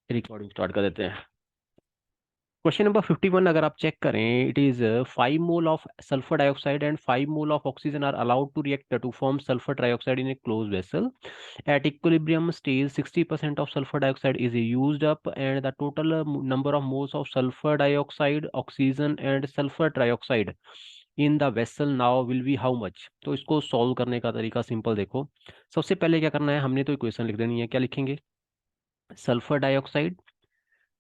Recording start कर देते हैं। क्वेश्चन नंबर 51 अगर आप चेक करें, it is 5 mole of sulphur dioxide and 5 mole of oxygen are allowed to react to form sulphur trioxide in a close vessel at equilibrium stage 60% of sulfur dioxide is used up and the total number of moles of sulfur dioxide, oxygen and sulfur trioxide in the vessel now will be how much। तो इसको solve करने का तरीका simple देखो। सबसे पहले क्या करना है, हमने तो इक्वेशन लिख देनी है। क्या लिखेंगे? Sulphur dioxide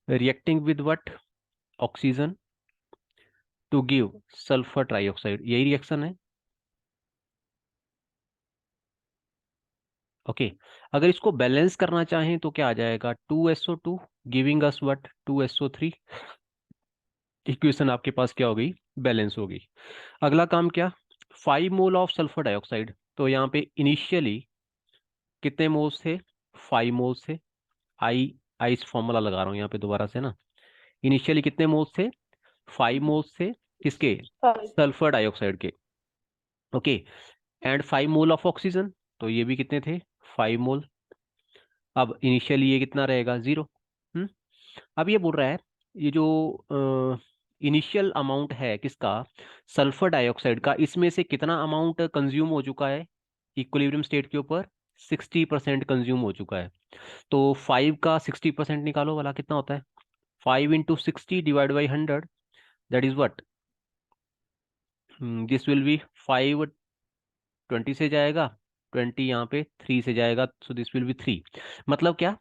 reacting with what? Oxygen to give sulphur trioxide, यही रिएक्शन है। ओके अगर इसको बैलेंस करना चाहें तो क्या आ जाएगा? 2SO2 giving us what? 2SO3। Equation आपके पास क्या हो गई? बैलेंस हो गई। अगला काम क्या? 5 मोल ऑफ सल्फर डाइऑक्साइड, तो यहाँ पे इनिशियली कितने मोल्स थे? 5 मोल्स थे। आई आई इस फॉर्मूला लगा रहा हूँ यहाँ पे दोबारा से ना। इनिशियली कितने मोल्स थे? 5 मोल्स थे। किसके? फाइव। सल्फर डाइऑक्साइड के। Okay and 5 mole of oxygen, तो ये भी कितने थे? 5 मोल। अब इनिशियली ये कितना रहेगा? 0। हम्म अब ये बोल रहा है, ये जो इनिशियल अमाउंट है किसका? सल्फर डाइऑक्साइड का, इसमें से कितना अमाउंट कंज्यूम हो चुका है इक्विलिब्रियम स्टेट के ऊपर? 60% कंज्यूम हो चुका है। तो 5 का 60% निकालो वाला कितना होता है? 5 × 60 divide by 100, that is what? This will B 5। 20 से जाएगा, 20 यहाँ पे 3 से जाएगा, सो दिस विल बी 3। मतलब क्या?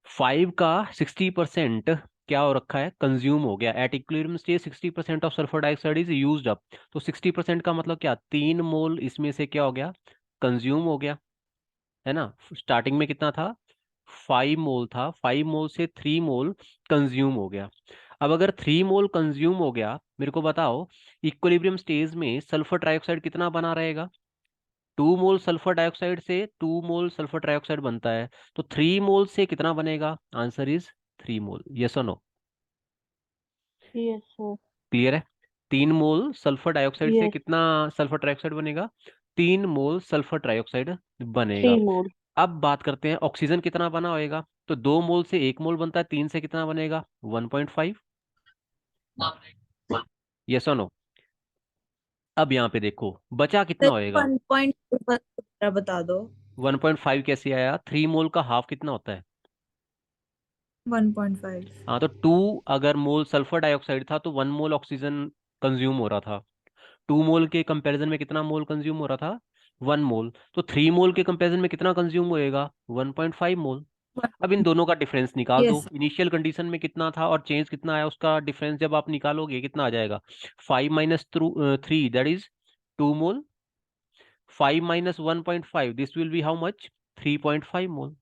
5 का 60% क्या हो रखा है? कंज्यूम हो गया। At equilibrium stage 60% of sulphur dioxide is used up. तो 60% का मतलब क्या? 3 मोल इसमें से क्या हो गया? कंज्यूम हो गया, है ना। स्टार्टिंग में कितना था? 5 मोल था। 5 मोल से 3 मोल कंज्यूम हो गया। अब अगर 3 मोल कंज्यूम हो गया, मेरे को बताओ इक्विलिब्रियम स्टेज में सल्फर ट्राइऑक्साइड कितना बना रहेगा? 2 मोल सल्फर डाइऑक्साइड से 2 मोल सल्फर ट्राइऑक्साइड बनता है, तो 3 मोल से कितना बनेगा? Answer is 3 mole. यस और नो? Yes sir. क्लियर है? 3 मोल सल्फर डाइऑक्साइड से यस। कितना सल्फर ट्राइऑक्साइड बनेगा? 3 मोल सल्फर ट्राइऑक्साइड थ्री बनेगा। मोर। अब बात करते हैं ऑक्सीजन कितना बना होएगा। तो 2 मोल से 1 मोल बनता है, 3 से कितना बनेगा? 1.5। यस और नो? अब यहाँ पे देखो बचा कितना सर होएगा। 1.2 बता दो। 1.5 कैसे आया? 3 मोल का हाफ कितना होता है? 1.5। हाँ, तो 2 अगर मोल सल्फर डाइऑक्साइड था तो 1 मोल ऑक्सीजन कंज्यूम हो रहा था। 2 मोल के कंपैरिजन में कितना मोल कंज्यूम हो रहा था? 1 मोल। तो 3 मोल के कंपैरिजन में कितना कंज्यूम होएगा? 1.5 मोल। अब इन दोनों का डिफरेंस निकाल दो। यस। इनिशियल कंडीशन में कितना था और चेंज कितना आया, उसका डिफरेंस जब आप निकालोगे कितना आ जाएगा? 5 - 3 that is 2 mole. 5 - 1.5 this will B how much? 3.5 mole.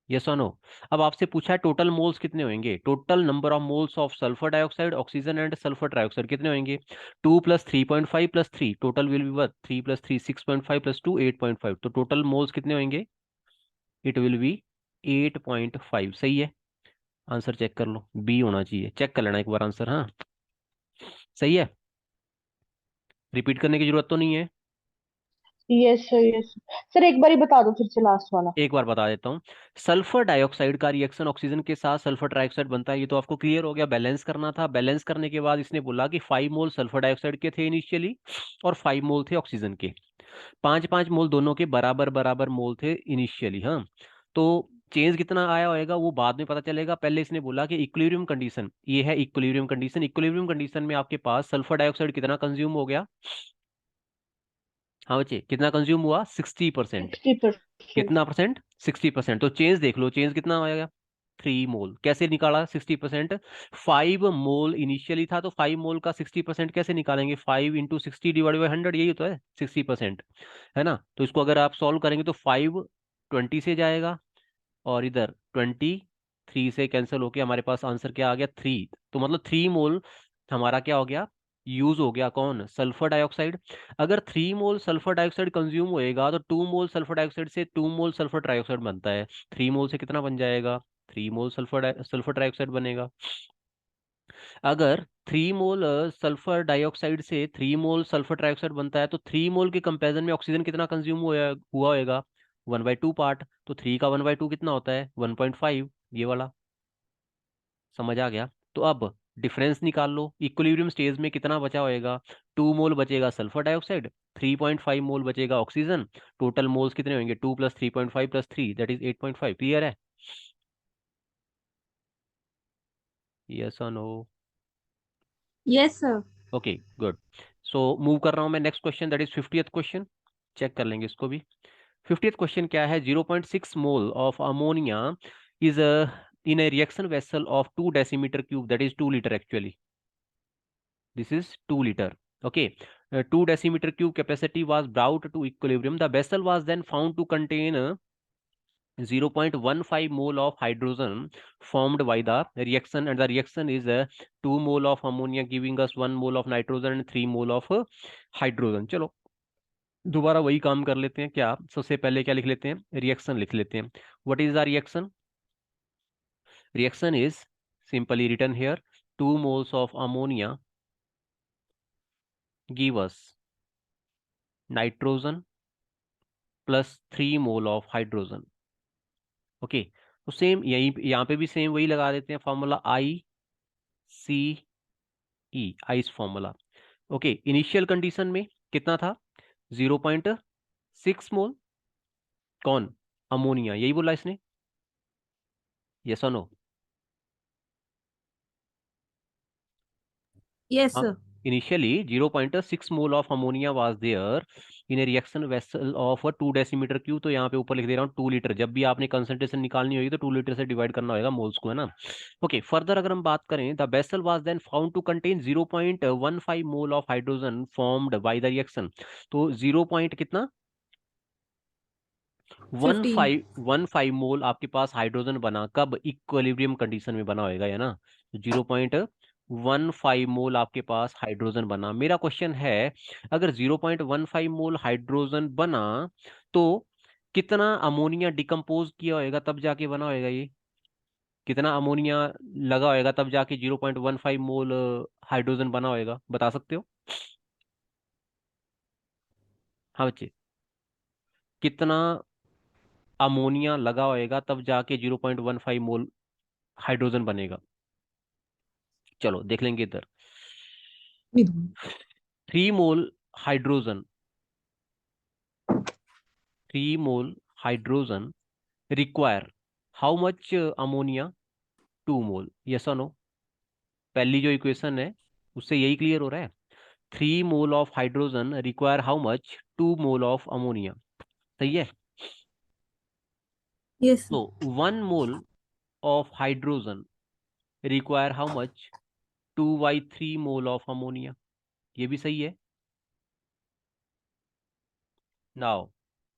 Yes और नो? अब आपसे पूछा है टोटल मोल्स कितने होंगे। Total number of moles of sulphur dioxide, oxygen and sulphur trioxide कितने होंगे? 2 + 3.5 + 3, टोटल विल बी वन। 3 + 3 6.5 + 2 8.5, तो टोटल मोल्स कितने होंगे? It will be 8.5। सही है? आंसर चेक कर लो, बी होना चाहिए। चेक कर लेना एक बार आंसर। हाँ सही है, रिपीट करने की जरूरत तो नहीं है। Yes sir. यस सर, एक बार ही बता दो फिर से लास्ट वाला। एक बार बता देता हूँ। सल्फर डाइऑक्साइड का रिएक्शन ऑक्सीजन के साथ सल्फर ट्राइऑक्साइड बनता है, ये तो आपको क्लियर हो गया। बैलेंस करना था। बैलेंस करने के बाद इसने बोला कि 5 मोल सल्फर डाइऑक्साइड के थे इनिशियली और 5 मोल थे ऑक्सीजन के। 5 5 मोल दोनों के बराबर बराबर मोल थे इनिशियली। हाँ, तो चेंज कितना आया होएगा वो बाद में पता चलेगा। पहले इसने बोला कि इक्विलिब्रियम कंडीशन, ये है इक्विलिब्रियम कंडीशन। इक्विलिब्रियम कंडीशन में आपके पास सल्फर डाइऑक्साइड कितना कंज्यूम हो गया? हाँ बच्चे, कितना कंज्यूम हुआ? 60%। 60%। कितना परसेंट? 60%। तो चेंज देख लो, चेंज कितना आएगा? 3 मोल। कैसे निकाला 60%? 5 मोल इनिशियली था, तो 5 मोल का 60% कैसे निकालेंगे? 5 × 60 डिवाइड बाई 100, यही होता है 60%, है ना। तो इसको अगर आप सॉल्व करेंगे तो 5 20 से जाएगा और इधर 23 से कैंसिल होके हमारे पास आंसर क्या आ गया? 3। तो मतलब 3 मोल हमारा क्या हो गया? यूज हो गया। कौन? Sulphur dioxide. अगर 3 मोल सल्फर डाइऑक्साइड कंज्यूम होएगा तो 2 मोल सल्फर डाइऑक्साइड से 2 मोल सल्फर ट्राइऑक्साइड बनता है। 3 मोल से कितना बन जाएगा? 3 मोल सल्फर ट्राइऑक्साइड बनेगा। अगर 3 मोल सल्फर डाइऑक्साइड से 3 मोल सल्फर ट्राइऑक्साइड बनता है, तो 3 मोल के कंपैरिजन में ऑक्सीजन कितना कंज्यूम हुआ हुआ होएगा? 1/2 पार्ट, तो 3 का 1/2 कितना होता है? 1.5, ये वाला। समझ आ गया? तो अब डिफरेंस निकाल लो, इक्विलिब्रियम स्टेज में कितना बचा होएगा? 2 मोल बचेगा सल्फर डाइऑक्साइड, 3.5 मोल बचेगा ऑक्सीजन। टोटल मोल्स कितने होंगे? 2 + 3.5 + 3, दैट इज 8.5। क्लियर है? यस और no? Yes sir. Okay good. So move कर रहा हूं मैं next question, that is 50th question. Check कर लेंगे इसको भी। 50th क्वेश्चन क्या है? 0.6 mole of ammonia is in a reaction vessel of 2 decimeter cube, that is 2 liter actually. This is 2 liter. Okay. 2 decimeter cube capacity was brought to equilibrium. The vessel was then found to contain 0.15 mole of hydrogen formed by the reaction, and the reaction is 2 mole of ammonia giving us 1 mole of nitrogen and 3 mole of hydrogen. चलो दोबारा वही काम कर लेते हैं। क्या सबसे पहले क्या लिख लेते हैं? रिएक्शन लिख लेते हैं। What is the reaction? Reaction is simply written here. 2 moles of ammonia give us nitrogen plus 3 mole of hydrogen. Okay, तो सेम यही यहाँ पे भी सेम वही लगा देते हैं formula, ICE, ice formula. Okay, initial condition में कितना था? 0.6 मोल। कौन? अमोनिया, यही बोला इसने? यस और no? Yes sir. Initially 0.6 mole of ammonia was there in a reaction vessel of a 2 decimeter cube। तो यहाँ पे ऊपर लिख दे रहा हूँ 2 लीटर। जब भी आपने कंसंट्रेशन निकालनी होगी तो 2 लीटर से डिवाइड करना होगा मोल्स को, है ना? ओके, फर्दर अगर हम बात करें, the vessel was then found to contain 0.15 mole of hydrogen formed by the reaction. तो 0 पॉइंट कितना? 15। 15 मोल आपके पास हाइड्रोजन बना। कब? इक्विलिब्रियम कंडीशन में बना होगा, है ना? 0.15 मोल आपके पास हाइड्रोजन बना। मेरा क्वेश्चन है, अगर 0.15 मोल हाइड्रोजन बना तो कितना अमोनिया डिकम्पोज किया होगा तब जाके बना होगा ये? कितना अमोनिया लगा होगा तब जाके 0.15 मोल हाइड्रोजन बना होगा? बता सकते हो? हाँ बच्चे, कितना अमोनिया लगा होएगा तब जाके 0.15 मोल हाइड्रोजन बनेगा? चलो देख लेंगे इधर। 3 मोल hydrogen, 3 mole hydrogen require how much ammonia? 2 mole. Yes और नो? पहली जो इक्वेशन है उससे यही क्लियर हो रहा है। 3 mole of hydrogen require how much? 2 mole of ammonia. सही है? यस तो 1 mole of hydrogen require how much? 2/3 mole of ammonia. ये भी सही है। नाउ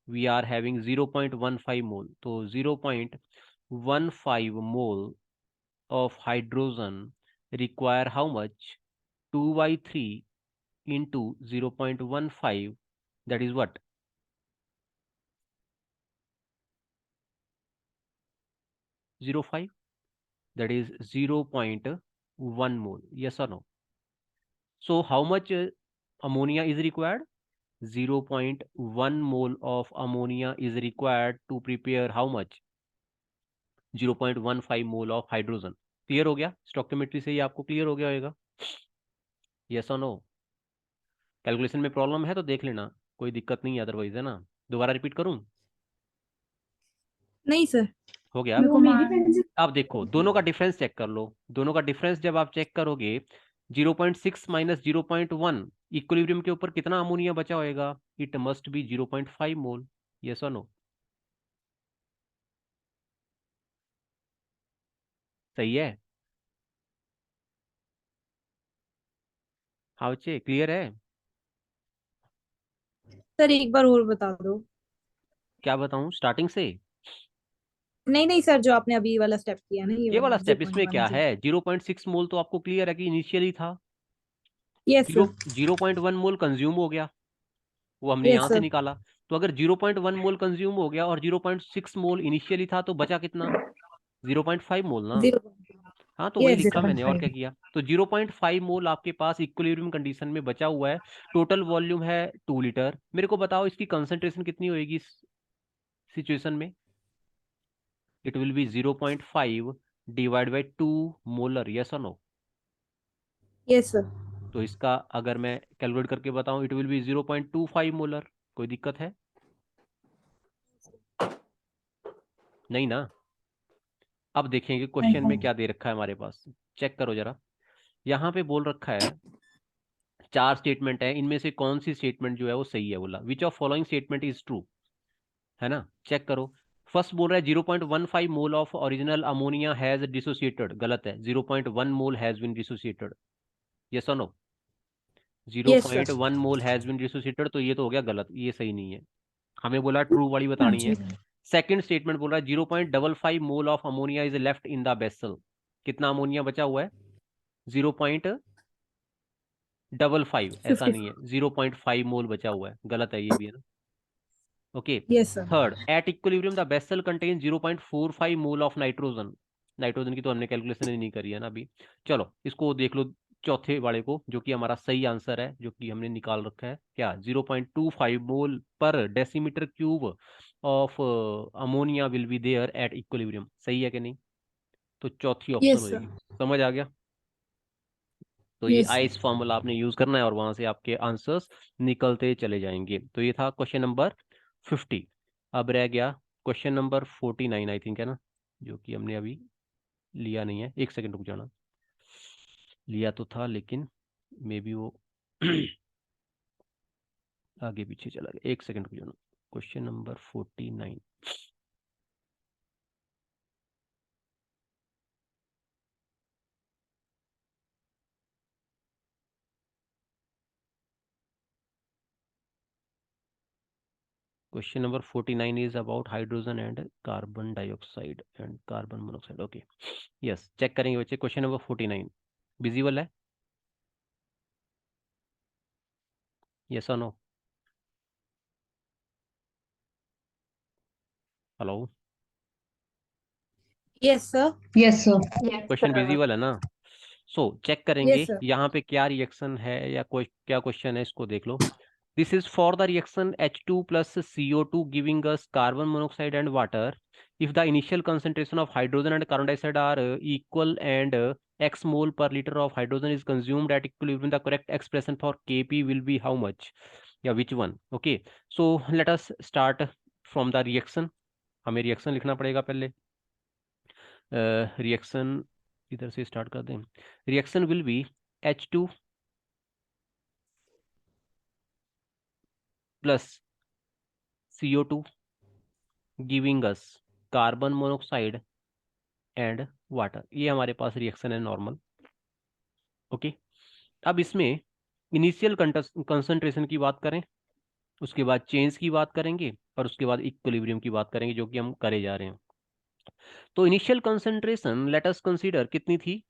वी आर हैविंग 0.15 मोल, तो 0.15 mole of hydrogen require how much? 2/3 into 0.15, that is what? 0.5, that is 0.1 mole. Yes or no? So how much ammonia is required? 0.1 mole of ammonia is required to prepare how much? 0.15 mole of hydrogen. Clear हो गया? Stoichiometry से ही आपको clear हो गया होगा। Yes और no? Calculation में problem है तो देख लेना, कोई दिक्कत नहीं है अदरवाइज, है ना? दोबारा रिपीट करूं? नहीं सर। हो गया? मेरे को मान। आप देखो दोनों का डिफरेंस चेक कर लो। दोनों का डिफरेंस जब आप चेक करोगे, 0.6 माइनस 0.1, इक्विलिब्रियम के ऊपर कितना अमोनिया बचा होएगा? It must be 0.5 mole. Yes और नो? सही है? हाँ बच्चे, क्लियर है? सर एक बार और बता दो। क्या बताऊं स्टार्टिंग से? नहीं नहीं सर, जो आपने अभी वाला स्टेप किया ना, ये ये वाला वाला जीरो स्टेप, पॉइंट इसमें वन क्या जीरो है? 0.6 मोल तो आपको क्लियर है कि इनिशियली था। Yes zero sir. 0.1 मोल कंज्यूम हो गया, वो हमने यस यहां से सर। निकाला। तो अगर 0.1 मोल कंज्यूम हो गया और 0.6 मोल इनिशियली था, तो बचा कितना? 0.5 मोल ना? 0। हाँ, तो वही यस, लिखा जीरो पॉइंट मैंने, और क्या फाइव किया? तो 0.5 मोल आपके पास इक्विलिब्रियम कंडीशन में बचा हुआ है। टोटल वॉल्यूम है 2 लीटर। मेरे को बताओ इसकी कंसंट्रेशन कितनी होएगी? सिचुएशन में it will be 0.5 divide by 2 molar, yes और नो? Yes sir. तो इसका अगर मैं कैलकुलेट करके बताऊं, इट विल बी 0.25 मोलर। कोई दिक्कत है? नहीं ना? अब देखेंगे क्वेश्चन में क्या दे रखा है हमारे पास, चेक करो जरा। यहाँ पे बोल रखा है 4 स्टेटमेंट है, इनमें से कौन सी स्टेटमेंट जो है वो सही है, बोला which of following statement is true, है ना? चेक करो। फर्स्ट बोल रहा है 0.15 mole of original ammonia has dissociated, गलत है। 0.1 mole has been dissociated, yes और no? Yes sir. 0.1 mole has been dissociated, तो ये तो हो गया गलत, ये सही नहीं है। हमें बोला ट्रू वाली हाँ बतानी जी। है। सेकंड स्टेटमेंट बोल रहा है 0.55 मोल of ammonia is left in the vessel, कितना अमोनिया बचा हुआ है? 0.55, ऐसा 50। नहीं है, 0.5 मोल बचा हुआ है, गलत है ये भी, है ना? Okay. Yes sir. Third, at equilibrium the vessel contain 0.45 mole of nitrogen. Nitrogen की तो हमने कैलकुलेशन ही नहीं करी है ना अभी। चलो इसको देख लो, चौथे वाले को, जो कि हमारा सही आंसर है, जो कि हमने निकाल रखा है क्या, 0.25 मोल पर decimetre cube of ammonia will be there at equilibrium, सही है कि नहीं? तो चौथी ऑप्शन यस सर। होगी। समझ आ गया? तो ये यस आइस फॉर्मूला आपने यूज करना है और वहां से आपके आंसर्स निकलते चले जाएंगे। तो ये था क्वेश्चन नंबर 50। अब रह गया क्वेश्चन नंबर 49 आई थिंक, है ना, जो कि हमने अभी लिया नहीं है। एक सेकंड रुक जाना, लिया तो था लेकिन मे बी वो आगे पीछे चला गया। एक सेकंड रुक जाना। Question number 49, question number 49 is about hydrogen and carbon dioxide and carbon monoxide. Okay, yes, check करेंगे बच्चे। क्वेश्चन नंबर 49 विजिबल है, यस और no? Hello, yes sir. Yes sir. Question visible है ना? सो चेक करेंगे yes sir. यहाँ पे क्या रिएक्शन है या कोई क्या क्वेश्चन है, इसको देख लो। This is for the reaction H2 plus CO2 giving us carbon monoxide and water. If the initial concentration of hydrogen and carbon dioxide are equal and x mole per liter of hydrogen is consumed at equilibrium, the correct expression for Kp will be how much? या which one? Okay, so let us start from the reaction. हमें reaction लिखना पड़ेगा पहले। Reaction इधर से start कर दें। Reaction will be H2 plus CO2 giving us carbon monoxide and water. ये हमारे पास रिएक्शन है नॉर्मल। ओके, अब इसमें इनिशियल कंसंट्रेशन की बात करें, उसके बाद चेंज की बात करेंगे और उसके बाद इक्विलिब्रियम की बात करेंगे, जो कि हम करे जा रहे हैं। तो initial concentration let us consider कितनी थी,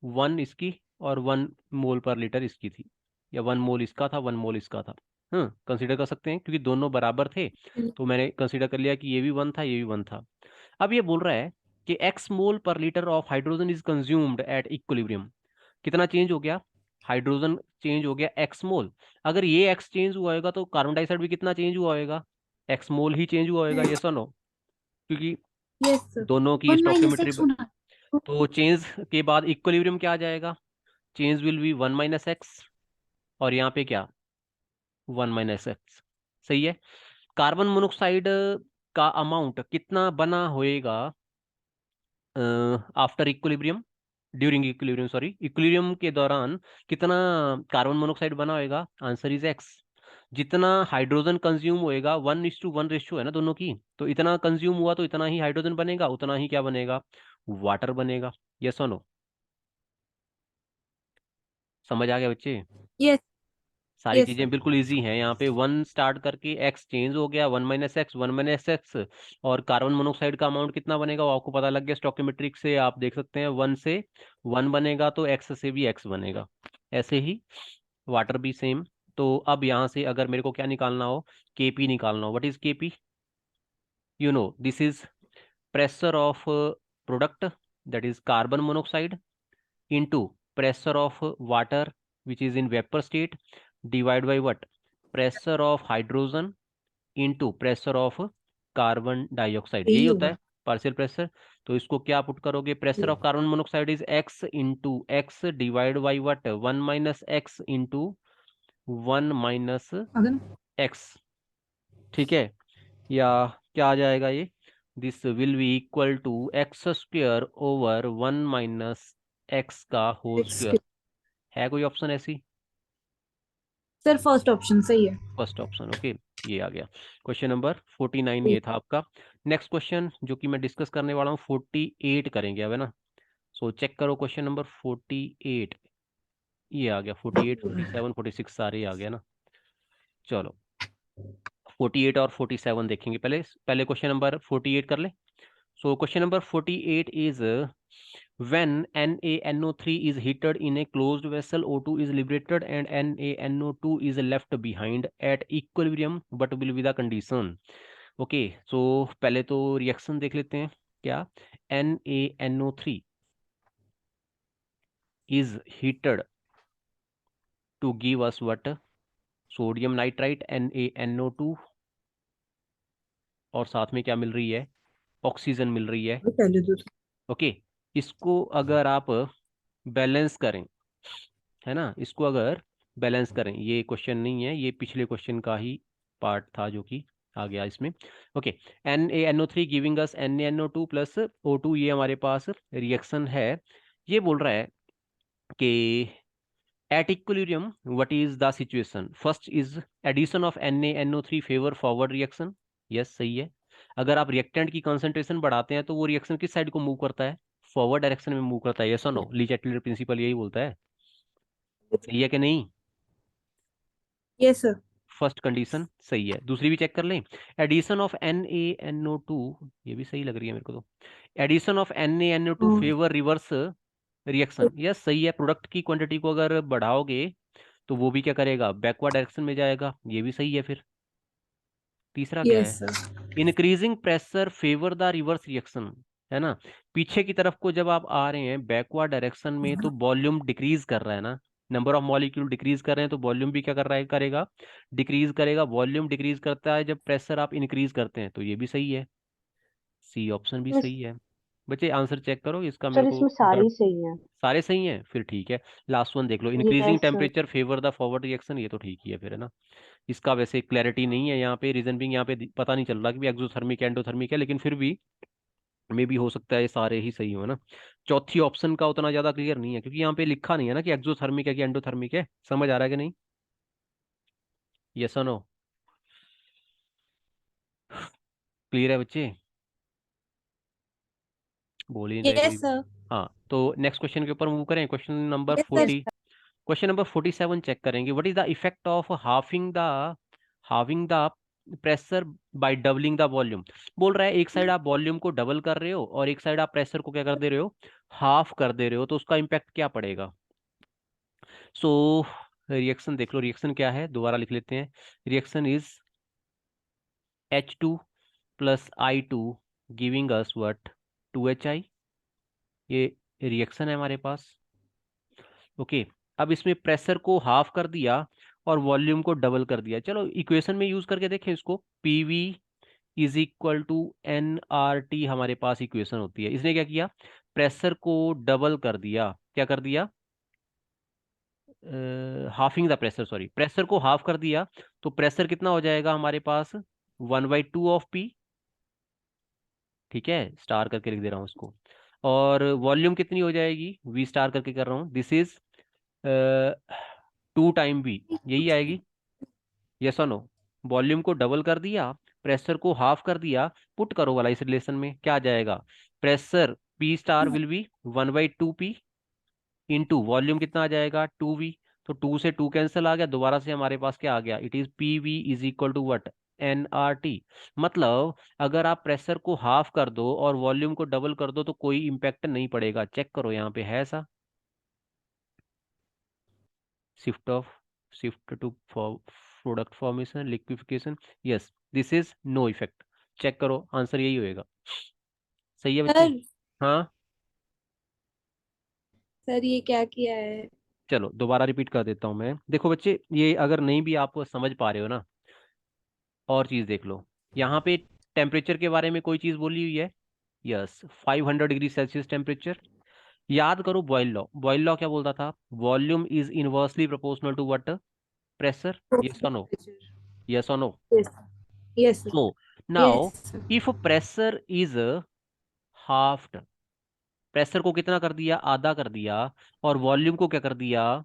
1 इसकी और 1 मोल पर लीटर इसकी थी, या 1 मोल इसका था, 1 मोल इसका था। कंसीडर कर सकते हैं क्योंकि दोनों बराबर थे, तो मैंने कंसीडर कर लिया कि ये भी 1 था, ये भी 1 था। अब ये बोल रहा है कि x मोल पर litre of hydrogen is consumed at equilibrium. कितना चेंज हो गया? हाइड्रोजन चेंज हो गया x मोल। अगर ये x चेंज हुआ होगा तो कार्बन डाइऑक्साइड भी कितना चेंज हुआ होगा? x मोल ही चेंज हुआ होगा, यस और नो? क्योंकि यस सर। दोनों की 1 - स्टोकियोमेट्री, x होना। तो चेंज के बाद इक्विलिब्रियम क्या आ जाएगा? चेंज विल बी 1 - x, और यहाँ पे क्या, 1 - x। सही है। कार्बन मोनोक्साइड का अमाउंट कितना बना होएगा after equilibrium, during equilibrium, sorry, equilibrium के दौरान कितना कार्बन मोनोक्साइड बना होएगा? Answer is x। जितना हाइड्रोजन कंज्यूम होएगा, 1:1 रेशियो है ना दोनों की, तो इतना कंज्यूम हुआ तो इतना ही हाइड्रोजन बनेगा, उतना ही क्या बनेगा, वाटर बनेगा। यस और नो? समझ आ गया बच्चे? यस। सारी यस चीजें सर। बिल्कुल इजी हैं। यहाँ पे 1 स्टार्ट करके x चेंज हो गया, 1 - x, 1 - x, और कार्बन मोनोक्साइड का अमाउंट कितना बनेगा वो आपको पता लग गया स्टोकियोमेट्रिक से, आप देख सकते हैं 1 से 1 बनेगा तो x से भी x बनेगा। ऐसे ही वाटर भी सेम। तो अब यहाँ से अगर मेरे को क्या निकालना हो, Kp निकालना हो, what is Kp? You know this is pressure of product, that is carbon monoxide, into pressure of water which is in vapor state, divide by what, pressure of hydrogen into pressure of carbon dioxide, यही यही होता होगा। है partial pressure. तो इसको क्या put करोगे, pressure of carbon monoxide is x into x divide by what 1 - x into 1 - अगर x, ठीक है। या क्या आ जाएगा ये, this will be equal to x square over 1 - x का होल x, स्क्वेयर। है कोई ऑप्शन ऐसी? सर फर्स्ट ऑप्शन सही है। First option, okay. ये आ गया क्वेश्चन नंबर 49, ये था आपका। नेक्स्ट क्वेश्चन जो कि मैं डिस्कस करने वाला हूँ 48 करेंगे अब, है ना। सो चेक करो क्वेश्चन नंबर 48, ये आ गया 48, 47, 46 सारे आ गया ना। चलो 48 और 47 देखेंगे, पहले पहले क्वेश्चन नंबर 48 कर ले। So question number 48 is when NaNO3 is heated in a closed vessel, O2 is liberated and NaNO2 is left behind at equilibrium but will be the condition। Okay so पहले तो reaction देख लेते हैं क्या। NaNO3 is heated to give us what, sodium nitrite NaNO2, और साथ में क्या मिल रही है, ऑक्सीजन मिल रही है। पहले तो ओके इसको अगर आप बैलेंस करें, है ना, इसको अगर बैलेंस करें, ये क्वेश्चन नहीं है, ये पिछले क्वेश्चन का ही पार्ट था जो कि आ गया इसमें। Okay NaNO3 giving us NaNO2 plus O2, ये हमारे पास रिएक्शन है। ये बोल रहा है कि at equilibrium what is the situation, first is addition of NaNO3 favour forward reaction. Yes सही है। अगर आप रिएक्टेंट की कंसंट्रेशन बढ़ाते हैं तो वो रिएक्शन किस साइड को मूव करता है, फॉरवर्ड डायरेक्शन में मूव करता है। यस और नो, ली चैटलर प्रिंसिपल यही बोलता है, सही है कि नहीं। Yes sir. फर्स्ट कंडीशन सही है, दूसरी भी चेक कर लें। एडिशन ऑफ NaNO2, ये भी सही लग रही है मेरे को तो। Addition of NaNO2 favour reverse reaction, yes सही है। प्रोडक्ट की क्वांटिटी को अगर बढ़ाओगे तो वो भी क्या करेगा, बैकवर्ड डायरेक्शन में जाएगा, ये भी सही है फिर। तीसरा क्या यस है, sir. Increasing pressure favour the reverse reaction, है ना। पीछे की तरफ को जब आप आ रहे हैं बैकवर्ड डायरेक्शन में तो वॉल्यूम डिक्रीज कर रहा है ना, नंबर ऑफ मॉलिक्यूल डिक्रीज कर रहे हैं तो वॉल्यूम भी क्या कर रहा है, करेगा, डिक्रीज करेगा। वॉल्यूम डिक्रीज करता है जब प्रेशर आप इंक्रीज करते हैं, तो ये भी सही है, सी ऑप्शन भी इसमें सही है। बच्चे आंसर चेक करो इसका, मेरे सर को इसमें सारी सही है। सारे सही हैं, फिर ठीक है। लास्ट वन देख लो, increasing yes sir. Temperature favour the forward reaction, ये तो ठीक ही है फिर, है ना। इसका वैसे क्लैरिटी नहीं है यहाँ पे, रीजन भी यहाँ पे पता नहीं चल रहा कि भी एक्सोथर्मिक है एंडोथर्मिक है, लेकिन फिर भी मे भी हो सकता है ये सारे ही सही हो ना। चौथी ऑप्शन का उतना ज्यादा क्लियर नहीं है क्योंकि यहाँ पे लिखा नहीं है ना कि एक्सोथर्मिक है कि एंडोथर्मिक है, समझ आ रहा है कि नहीं। यस और नो, क्लियर है बच्चे, बोल ही नहीं रहे कोई यस भी। सर। हाँ तो नेक्स्ट क्वेश्चन के ऊपर मूव करें, question number yes sir. 40। Question number 47 check करेंगे, what is the effect of halving the pressure by doubling the volume. बोल रहा है एक साइड आप वॉल्यूम को डबल कर रहे हो और एक साइड आप प्रेशर को क्या कर दे रहे हो, हाफ कर दे रहे हो, तो उसका इम्पैक्ट क्या पड़ेगा। सो रिएक्शन देख लो, रिएक्शन क्या है दोबारा लिख लेते हैं। Reaction is H2 + I2 giving us what, 2HI, ये रिएक्शन है हमारे पास। ओके अब इसमें प्रेशर को हाफ कर दिया और वॉल्यूम को डबल कर दिया, चलो इक्वेशन में यूज करके देखें इसको। PV is equal to NRT हमारे पास इक्वेशन होती है। इसने क्या किया, प्रेशर को डबल कर दिया, क्या कर दिया, halving the pressure, sorry pressure को हाफ कर दिया, तो प्रेशर कितना हो जाएगा हमारे पास, 1/2 ऑफ P, ठीक है, स्टार करके लिख दे रहा हूँ उसको। और वॉल्यूम कितनी हो जाएगी, V स्टार करके कर रहा हूँ, दिस इज 2 टाइम V, यही आएगी। यस और नो, वॉल्यूम को डबल कर दिया, प्रेशर को हाफ कर दिया, पुट करो वाला इस रिलेशन में क्या आ जाएगा, pressure P star will be 1/2P into volume कितना आ जाएगा 2V। तो 2 से 2 कैंसिल आ गया, दोबारा से हमारे पास क्या आ गया, it is PV is equal to what, NRT। मतलब अगर आप प्रेशर को हाफ कर दो और वॉल्यूम को डबल कर दो तो कोई इंपैक्ट नहीं पड़ेगा, चेक करो यहाँ पे है ऐसा, shift to product formation liquefaction, yes this is no effect. Check करो आंसर यही होएगा, सही है बच्चे। सर हाँ सर ये क्या किया है? चलो दोबारा रिपीट कर देता हूँ मैं, देखो बच्चे ये अगर नहीं भी आप समझ पा रहे हो ना, और चीज देख लो यहाँ पे, टेम्परेचर के बारे में कोई चीज बोली हुई है? Yes, 500 degree Celsius temperature. याद करो बॉयल लॉ। बॉयल लॉ क्या बोलता था? Volume is inversely proportional to what? Pressure. Yes और नो? यस और no? Yes. Yes, sir. So now Yes, sir. If pressure is halved, pressure को कितना कर दिया? आधा कर दिया। और वॉल्यूम को क्या कर दिया?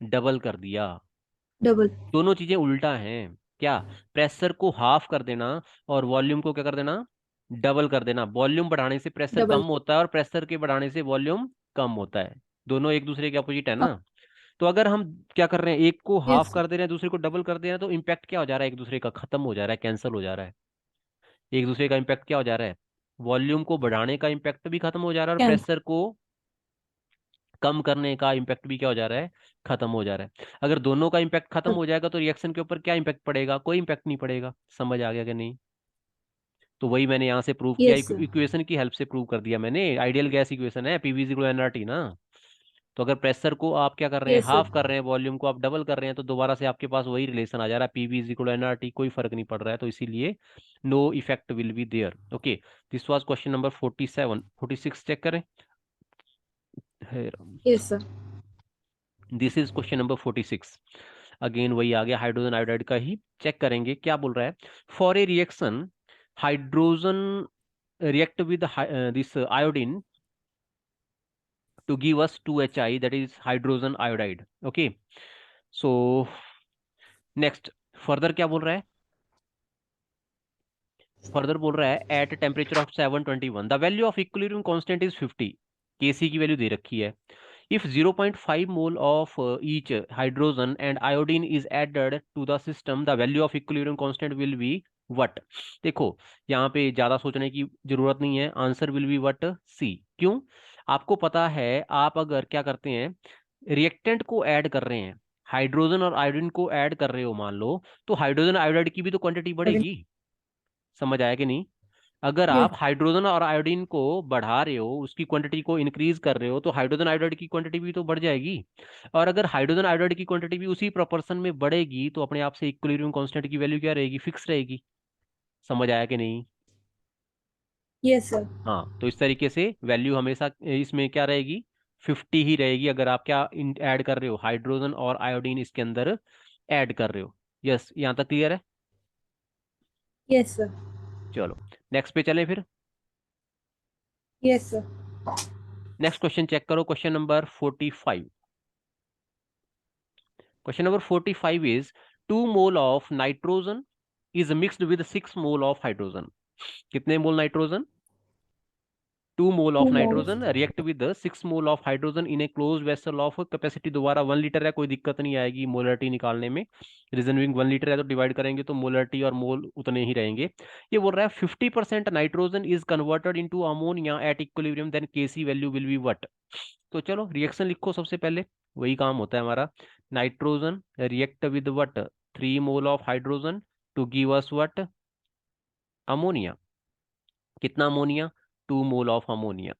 डबल कर दिया। Double. दोनों चीजें उल्टा हैं क्या? प्रेशर को हाफ कर देना और वॉल्यूम को क्या कर देना? डबल कर देना। वॉल्यूम बढ़ाने से प्रेशर कम Double. होता है और प्रेशर के बढ़ाने से वॉल्यूम कम होता है। दोनों एक दूसरे के अपोजिट है Uh, ना? तो अगर हम क्या कर रहे हैं, एक को हाफ yes, sir. कर दे रहे हैं, दूसरे को डबल कर दे रहे हैं, तो इम्पैक्ट क्या हो जा रहा है? एक दूसरे का खत्म हो जा रहा है, कैंसिल हो जा रहा है। एक दूसरे का इम्पैक्ट क्या हो जा रहा है? वॉल्यूम को बढ़ाने का इम्पैक्ट भी खत्म हो जा रहा है और Can. प्रेशर को कम करने का इम्पैक्ट भी क्या हो जा रहा है? खत्म हो जा रहा है। अगर दोनों का इम्पैक्ट खत्म हो जाएगा तो रिएक्शन के ऊपर क्या इम्पैक्ट पड़ेगा? कोई इम्पैक्ट नहीं पड़ेगा। समझ आ गया कि नहीं? तो वही मैंने यहाँ से प्रूव किया, Yes, sir. इक्वेशन की हेल्प से प्रूव कर दिया मैंने। आइडियल गैस इक्वेशन है, पीवी इक्वल एनआरटी ना। तो अगर प्रेशर को आप क्या कर रहे हैं? Yes, sir. हाफ कर रहे हैं, वॉल्यूम को आप डबल कर रहे हैं, तो दोबारा से आपके पास वही रिलेशन आ जा रहा है, पीवी इज इक्वल एनआरटी। कोई फर्क नहीं पड़ रहा है, तो इसीलिए no effect will be there. Okay, this was question number 47। 46 check करें। Yes, sir. This is question number 46। Again वही आ गया, हाइड्रोजन आयोडाइड का ही चेक करेंगे। क्या बोल रहा है? For a reaction hydrogen react with this iodine to give us 2HI, that is hydrogen iodide. Okay, so next further क्या बोल रहा है? फर्दर बोल रहा है at temperature of 721 the value of equilibrium constant is 50। Kc की value दे रखी है। If 0.5 mole of each hydrogen and iodine is added to the system the value of equilibrium constant will be what? देखो, यहाँ पे ज्यादा सोचने की जरूरत नहीं है, answer will be what? C. क्यों? आपको पता है, आप अगर क्या करते हैं, रिएक्टेंट को ऐड कर रहे हैं, हाइड्रोजन और आयोडीन को ऐड कर रहे हो मान लो, तो हाइड्रोजन आयोडाइड की भी तो क्वांटिटी बढ़ेगी। समझ आया कि नहीं? अगर आप Yes. हाइड्रोजन और आयोडीन को बढ़ा रहे हो, उसकी क्वांटिटी को इंक्रीज कर रहे हो, तो हाइड्रोजन आयोडाइड की क्वांटिटी भी तो बढ़ जाएगी। और अगर हाइड्रोजन आयोडाइड की क्वांटिटी भी उसी प्रोपोर्शन में बढ़ेगी, तो अपने आप से इक्विलिब्रियम कांस्टेंट की वैल्यू क्या रहेगी? फिक्स रहेगी। समझ आया कि नहीं? Yes, sir. हाँ, तो इस तरीके से वैल्यू हमेशा इसमें क्या रहेगी? 50 ही रहेगी, अगर आप क्या ऐड कर रहे हो? हाइड्रोजन और आयोडीन इसके अंदर ऐड कर रहे हो। यस, यहाँ तक क्लियर है? Yes, sir. चलो नेक्स्ट पे चलें फिर। Yes, sir. Next question check करो, question number 45। Question number 45 is 2 mole of nitrogen is mixed with 6 mole of hydrogen. कितने mole nitrogen? 2 mole of 2 moles. nitrogen react with 6 mole of hydrogen in a closed vessel of capacity दोबारा 1 litre है, कोई दिक्कत नहीं आएगी molarity निकालने में। Reason being 1 litre है तो डिवाइड करेंगे तो मोलरिटी और मोल उतने ही रहेंगे। ये बोल रहा है 50% nitrogen is converted into ammonia at equilibrium, then Kc value will be what? तो चलो रिएक्शन लिखो सबसे पहले, वही काम होता है हमारा। Nitrogen react with what? 3 mole of hydrogen to give us what? Ammonia. कितना ammonia? 2 mole of ammonia.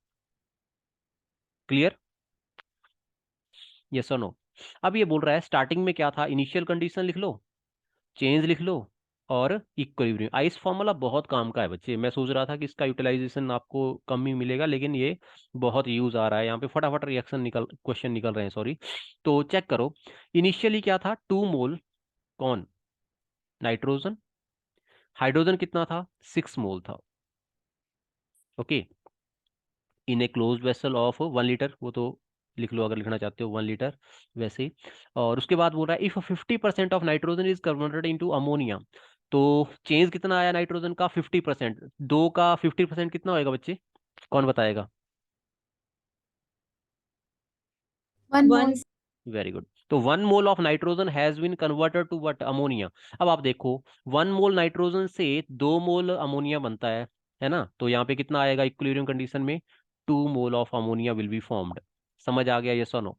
Clear? Yes और नो? अब ये बोल रहा है स्टार्टिंग में क्या था? इनिशियल कंडीशन लिख लो, चेंज लिख लो, और इक्विलिब्रियम। आइस फॉर्मूला बहुत काम का है बच्चे। मैं सोच रहा था कि इसका यूटिलाइजेशन आपको कम ही मिलेगा, लेकिन ये बहुत यूज आ रहा है यहाँ पे। फटाफट रिएक्शन निकल, क्वेश्चन निकल रहे हैं, सॉरी। तो चेक करो, इनिशियली क्या था? 2 मोल कौन? नाइट्रोजन। हाइड्रोजन कितना था? 6 मोल था। Okay, in a closed vessel of 1 litre, वो तो लिख लो अगर लिखना चाहते हो 1 लीटर वैसे ही। और उसके बाद बोल रहा है if 50% of nitrogen is converted into ammonia, तो चेंज कितना आया नाइट्रोजन का? 50%। 2 का 50% कितना होएगा बच्चे? कौन बताएगा? 1 1. mole. Very good. तो 1 mole of nitrogen has been converted to what? Ammonia. अब आप देखो, 1 मोल नाइट्रोजन से 2 मोल अमोनिया बनता है ना? तो यहाँ पे कितना आएगा इक्विलिब्रियम कंडीशन में? 2 mole of ammonia will be formed. समझ आ गया? यस और नो?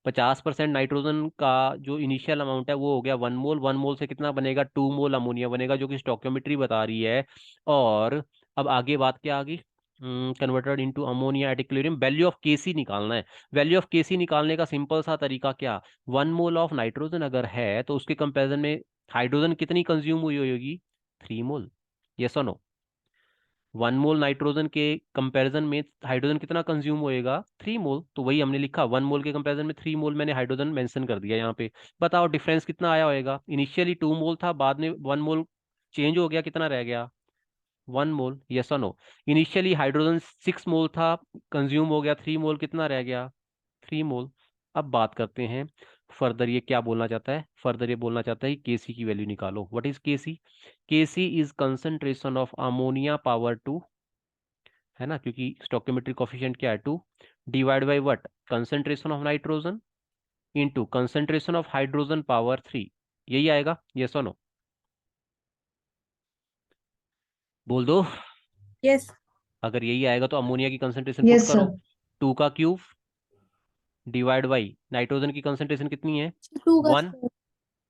50% नाइट्रोजन का जो इनिशियल अमाउंट है वो हो गया 1 मोल। 1 मोल से कितना बनेगा? 2 मोल अमोनिया बनेगा, जो कि स्टोइकियोमेट्री बता रही है। और अब आगे बात क्या आ गई? Converted into ammonia at equilibrium, value of KC निकालना है। वैल्यू ऑफ केसी निकालने का सिंपल सा तरीका क्या? 1 मोल ऑफ नाइट्रोजन अगर है तो उसके कंपेरिजन में हाइड्रोजन कितनी कंज्यूम हुई होगी? 3 मोल। यस और नो? 1 मोल नाइट्रोजन के कंपैरिजन में हाइड्रोजन कितना कंज्यूम होएगा? 3 मोल। तो वही हमने लिखा, 1 मोल के कंपैरिजन में 3 मोल मैंने हाइड्रोजन मेंशन कर दिया यहाँ पे। बताओ डिफरेंस कितना आया होएगा? इनिशियली 2 मोल था, बाद में 1 मोल चेंज हो गया, कितना रह गया? 1 मोल। यस और नो? इनिशियली हाइड्रोजन 6 मोल था, कंज्यूम हो गया 3 मोल, कितना रह गया? 3 मोल। अब बात करते हैं फर्दर, ये क्या बोलना चाहता है? फर्दर ये बोलना चाहता है कि केसी की वैल्यू निकालो। What is KC? KC is concentration of ammonia power 2, है ना, क्योंकि स्टोइकियोमेट्रिक कोफिशिएंट क्या है? 2, divide by what? Concentration of nitrogen into concentration of hydrogen power 3। यही आएगा? यस और नो? बोल दो। यस। अगर यही आएगा तो अमोनिया की कंसंट्रेशन पुट यस करो, सर। 2 का क्यूब डिवाइड बाई नाइट्रोजन की कंसंट्रेशन कितनी है? 2 का 1,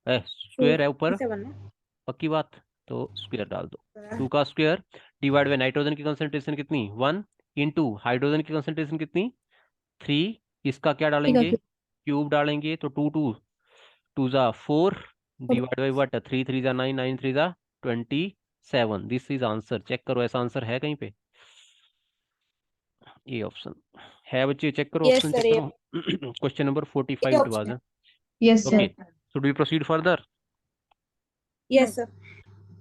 स्क्वायर है ऊपर, 7 है। पक्की बात, तो स्क्वायर डाल दो। 2 का स्क्वायर डिवाइड बाई नाइट्रोजन की कंसंट्रेशन कितनी? 1, इंटू हाइड्रोजन की कंसंट्रेशन कितनी? 3। इसका क्या ठीक है डालेंगे? क्यूब डालेंगे, तो 2 2 2 जा 4 डिवाइड बाई वट? 3 3 जा 9, 9 3 जा 27। This is answer. चेक करो, ऐसा आंसर है कहीं पे? ये ऑप्शन है बच्चे, चेक करो, यस ऑप्शन चेक सर, ये करो। Question number 45 it option was. है। Yes okay, sir. Should we proceed further? Yes sir.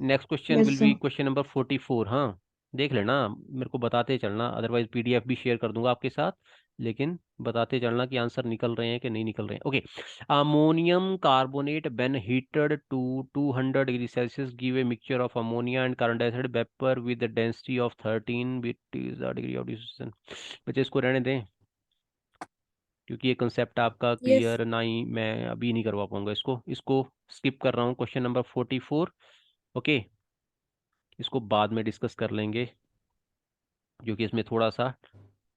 Next question yes will be sir. Question number 44। हाँ, देख लेना, मेरे को बताते चलना, अदरवाइज पीडीएफ भी शेयर कर दूंगा आपके साथ, लेकिन बताते चलना कि आंसर निकल रहे हैं कि नहीं निकल रहे हैं। Okay, ammonium carbonate when heated to 200 degree Celsius give a mixture of ammonia and carbon dioxide vapour with density of 13 what is the degree of dissociation. बच्चे इसको रहने दें, क्योंकि ये कंसेप्ट आपका यस। क्लियर ना ही, मैं अभी नहीं करवा पाऊंगा इसको इसको स्किप कर रहा हूँ, क्वेश्चन नंबर 44। ओके, इसको बाद में डिस्कस कर लेंगे, क्योंकि इसमें थोड़ा सा